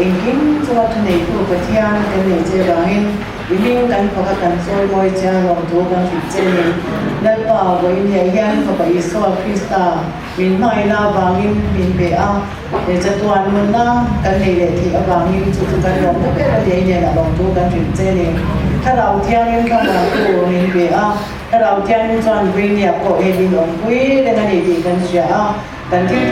engin chuwa thunei tu pathian kan nei che bangin iming kan phaka kan soi moi cha rong thu kan fi che ni nai pa go in he hian ka pa iso krista min mai na bangin min be a e cha tuan mun na kan nei le thi a bangin chu chu kan rong ta pe la de ne la rong thu kan fi che niถ้าเราเที่ยงกันเข้ามาตัวนี่เบะถ้าเราเที่ยงจนวิ่งเนี่ยก็เอดินองคุยเรื่องดีๆกันเสียกันที่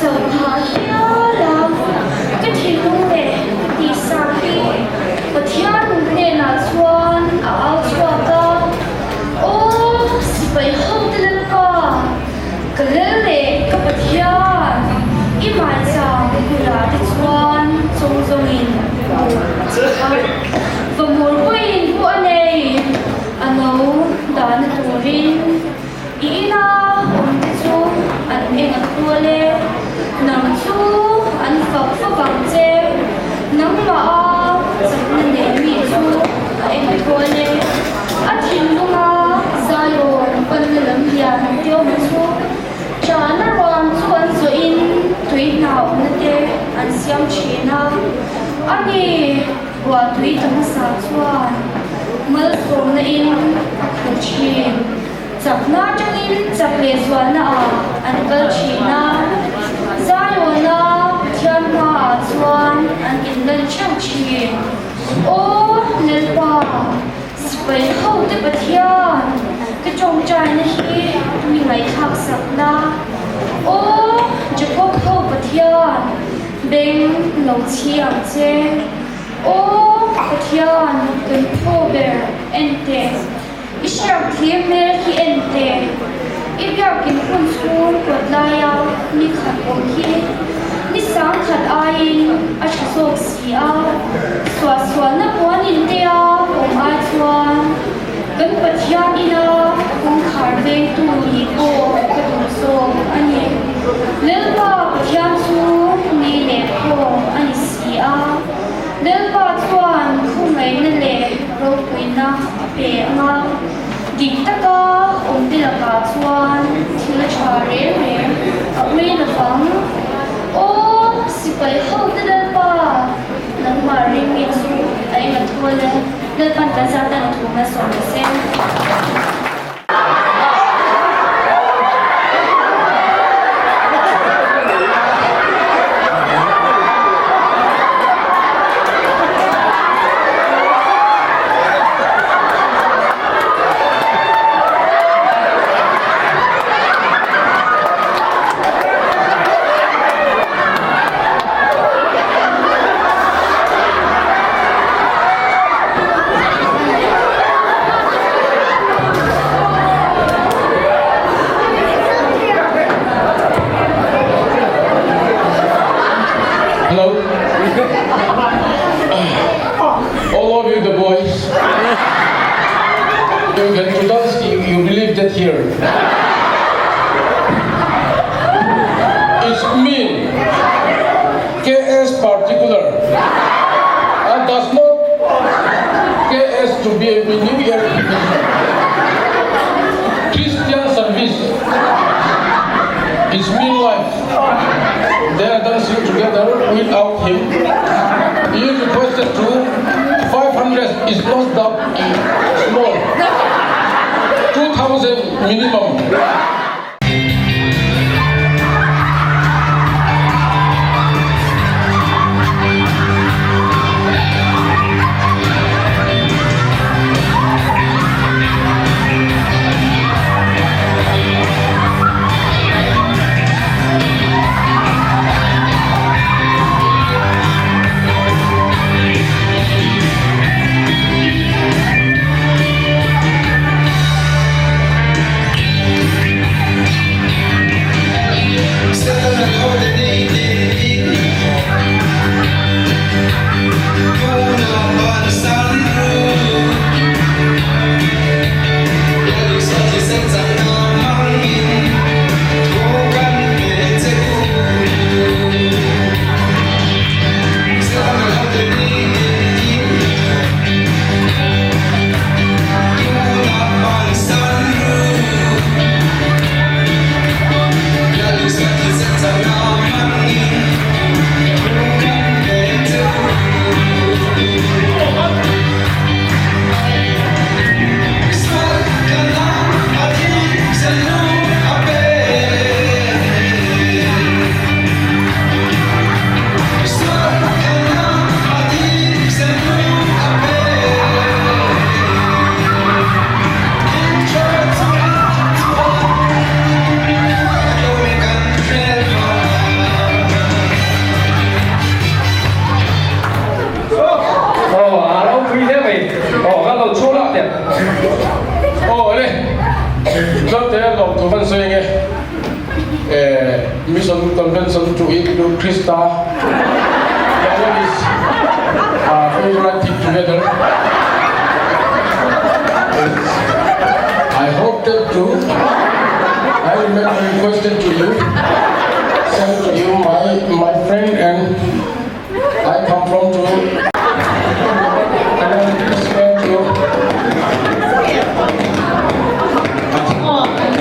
sầu hạt hiếu lòng cái thì luôn để đi sang đi và thiên nên là xuân áo xuân đó ô vậy không thể lên co cái lệ cái bát thiên ít mai sang là đi xuân sông sông in và một quên của anh này anh nấu đã được tổ rin ý na ông chú anh em tua lê nằm chú anh phật phật bằng chê nắng mà sắp nên để mi chú em tua lê anh thiên luôn à sai rồi vẫn làm hiền tiêu mà chú cha nó còn chú anh rồi in tùy nào nên thế anh xem chuyện na anh đi qua tùy tâm sa chuan mal som na in khu chi chak na chang in chak le chuan na an kal chi na zai wa na thian ma chuan an in lan chang chi o nel pa spai ho te pathian cái trong trai na hi mi ngai thak sak na o jacob ho pathian beng lo chiang che ô pathian kan phober ente ishar thiemel hi ente ibyak kin khun chhun kotlaya ni khat om hi ni sang khat ain a thasok sia swa swa na pon in te a om a chuan kan pathian ina kong khar ve tu ni ko ka tu so ani lelwa pathian chu ni le ko ani sia Nếu bà chuan không mấy nên lệ rồi quỳ na bể nga đi tất cả ông đi là bà chuan thì là trà rễ rễ ở mấy là vắng ô xí bấy không tới đây bà nắng mà riêng miệng chú ấy là thua lên nên bạn cả gia đình thủ mà sống để xem Hello. All of you, the boys. You can do that. You believe that here. It's mean. KS particular. And does not KS to be a New Year Christian service. It's mean life. They are dancing together without him. He requested to 500 is not that small. 2,000 minimum. mission convention to include Krista. That is favorite thing together. I hope that too. I will make a request to you. Send to you my friend and I come from to and I will send you.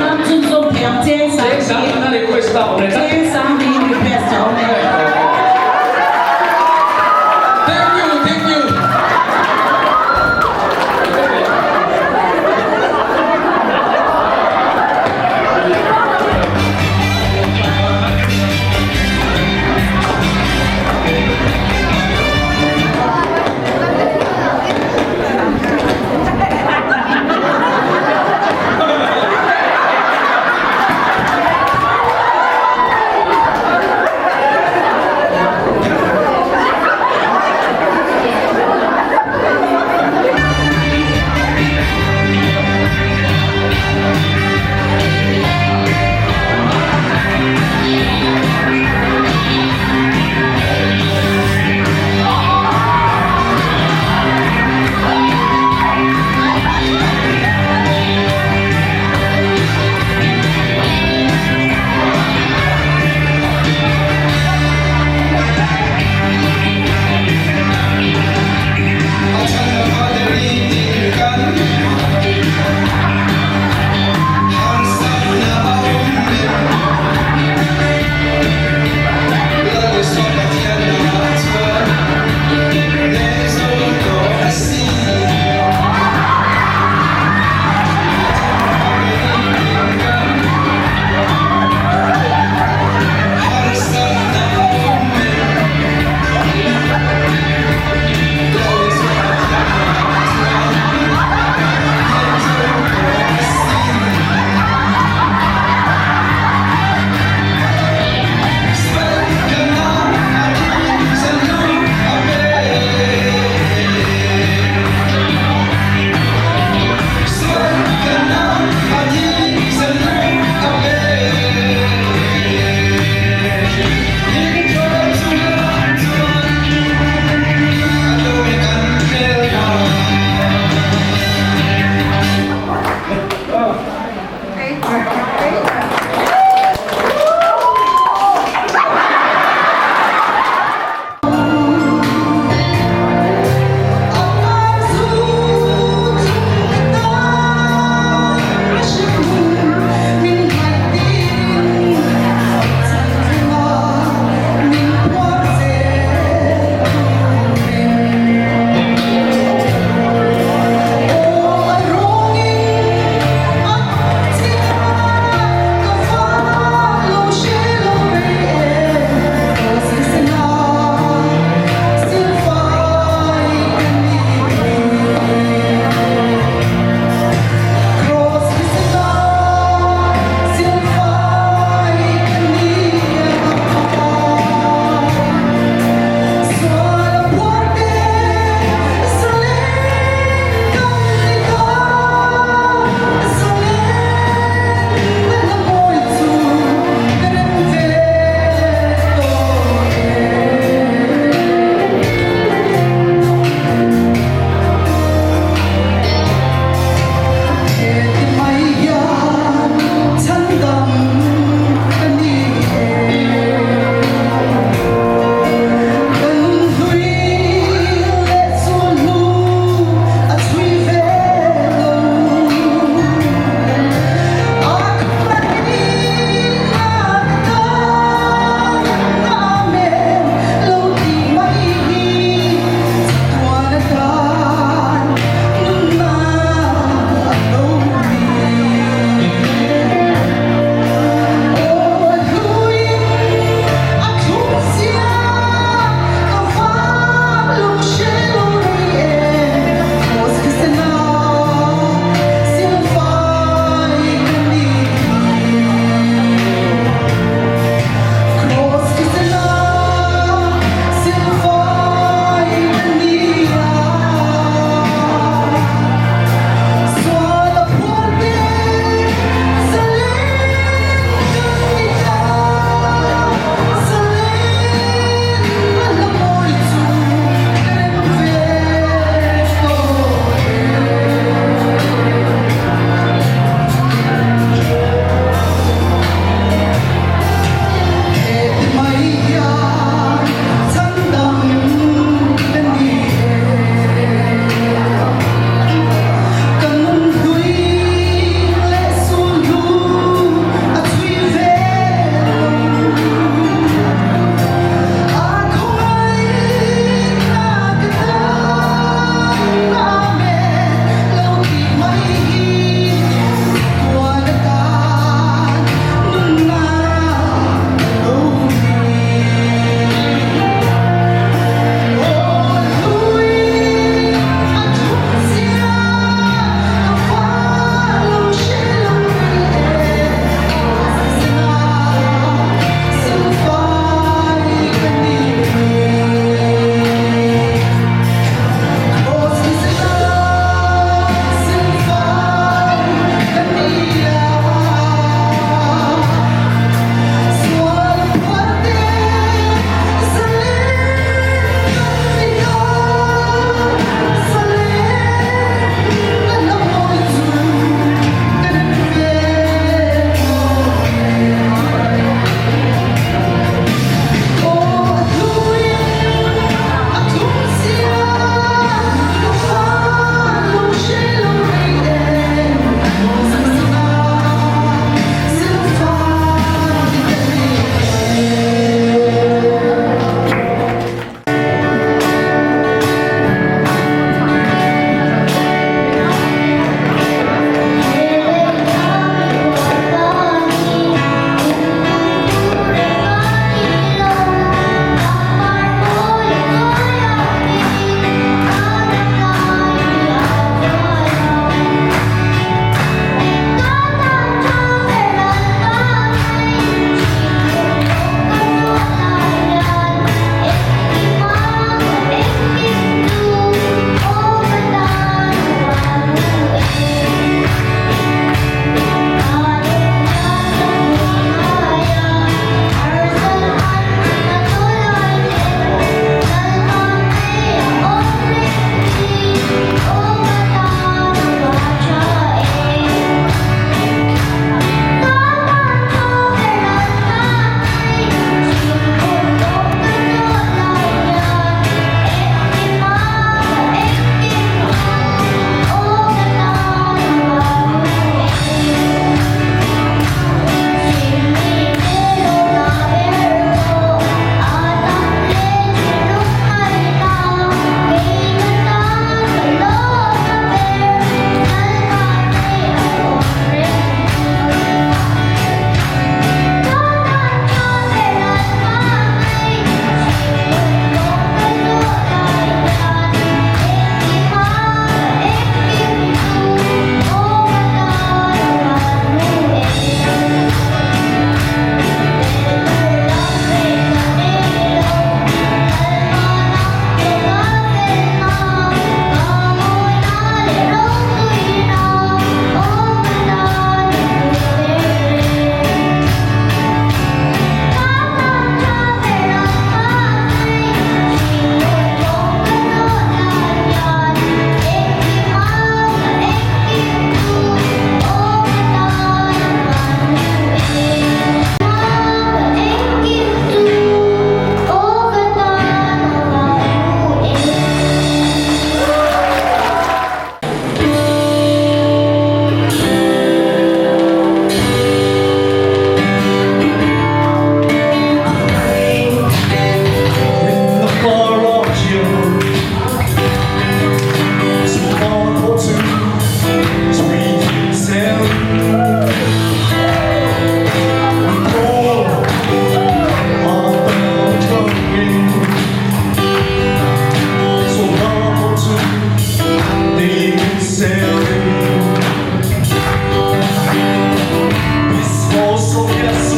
Nam Chun Song Piang Jen Sang Sáng na request tao này. Jen Sang Lee request cháu này. Thank you, thank you.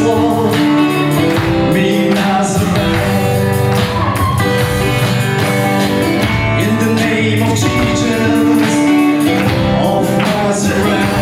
for me, Nazareth. In the name of Jesus of Nazareth.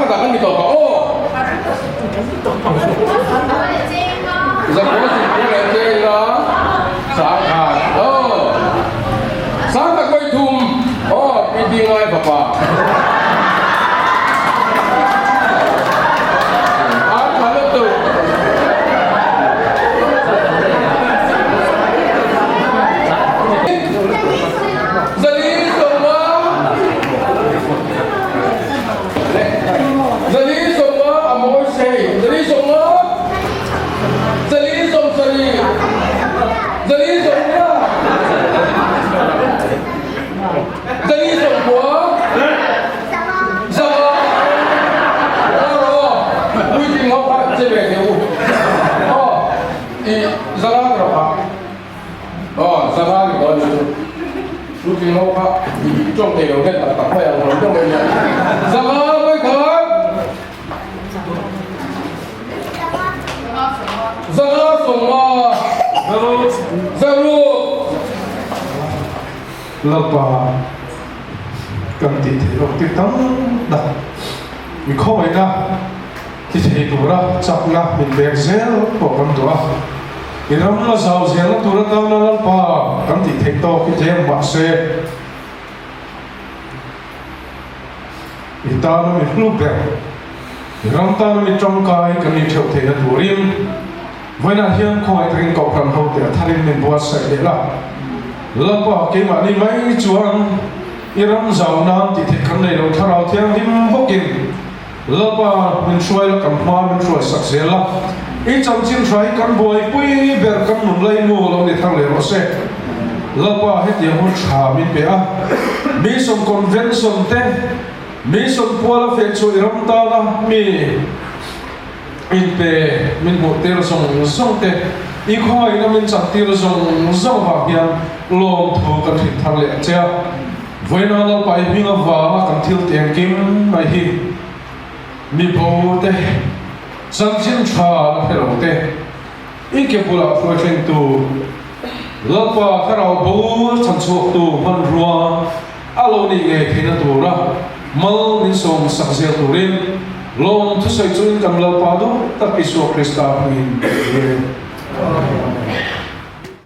cả cái gì tàu ô giờ có gì cũng là chơi đó sáng hạt sáng hạt quay thùng đi đi ngay papa ăn mà nó tụ giờ đi xong mà giờ đi xong mà à mỗi xe giờ đi xong mà giờ đi xong giờ đi xong nhá giờ đi xong quá giờ vui tình không phải chơi về nhiều thì giờ ra rồi hả giờ ra thì còn vui tình không phải trong tiền đầu tiên là tập phải làm trong mình giờ ra mới khởi giờ ra xong mà giờ luôn lapa kan ti the ti tam da mi khoi na ki the tu ra chak na min ber zel ko kan tu a iram la sau zel tu ra ta na pa kan ti the to ki jem ba se ita no mi hlu ber iram ta no mi trong kai kan ni theu the na tu rim voina hian khoi tring ko kan ho te tharin min bo sa de la lapa ke ma ni mai chuan iram zau nam ti thik kan nei lo tharau thiang him bokin lapa min shoi la kan ma min shoi sak zela i cham chin trai kan boi pui ber kan nun lai mu lo ni thang le ro se lapa he ti ho tha min pe a mi som convention te mi som pola fe chu iram ta la mi in pe min bo ter song te i khoi na min chak tir zong wa hian lom thu kan thik thang le cha voina la pai minga wa kan thil tiang kim mai hi mi bo te sam chin tha la phero te i ke pula flochen tu lapa kharau bo chan chu tu man ruwa alo ni nge thina tu ra mal min som sak zel tu rin lom thu sai chuin kam lapa do tak isu krista min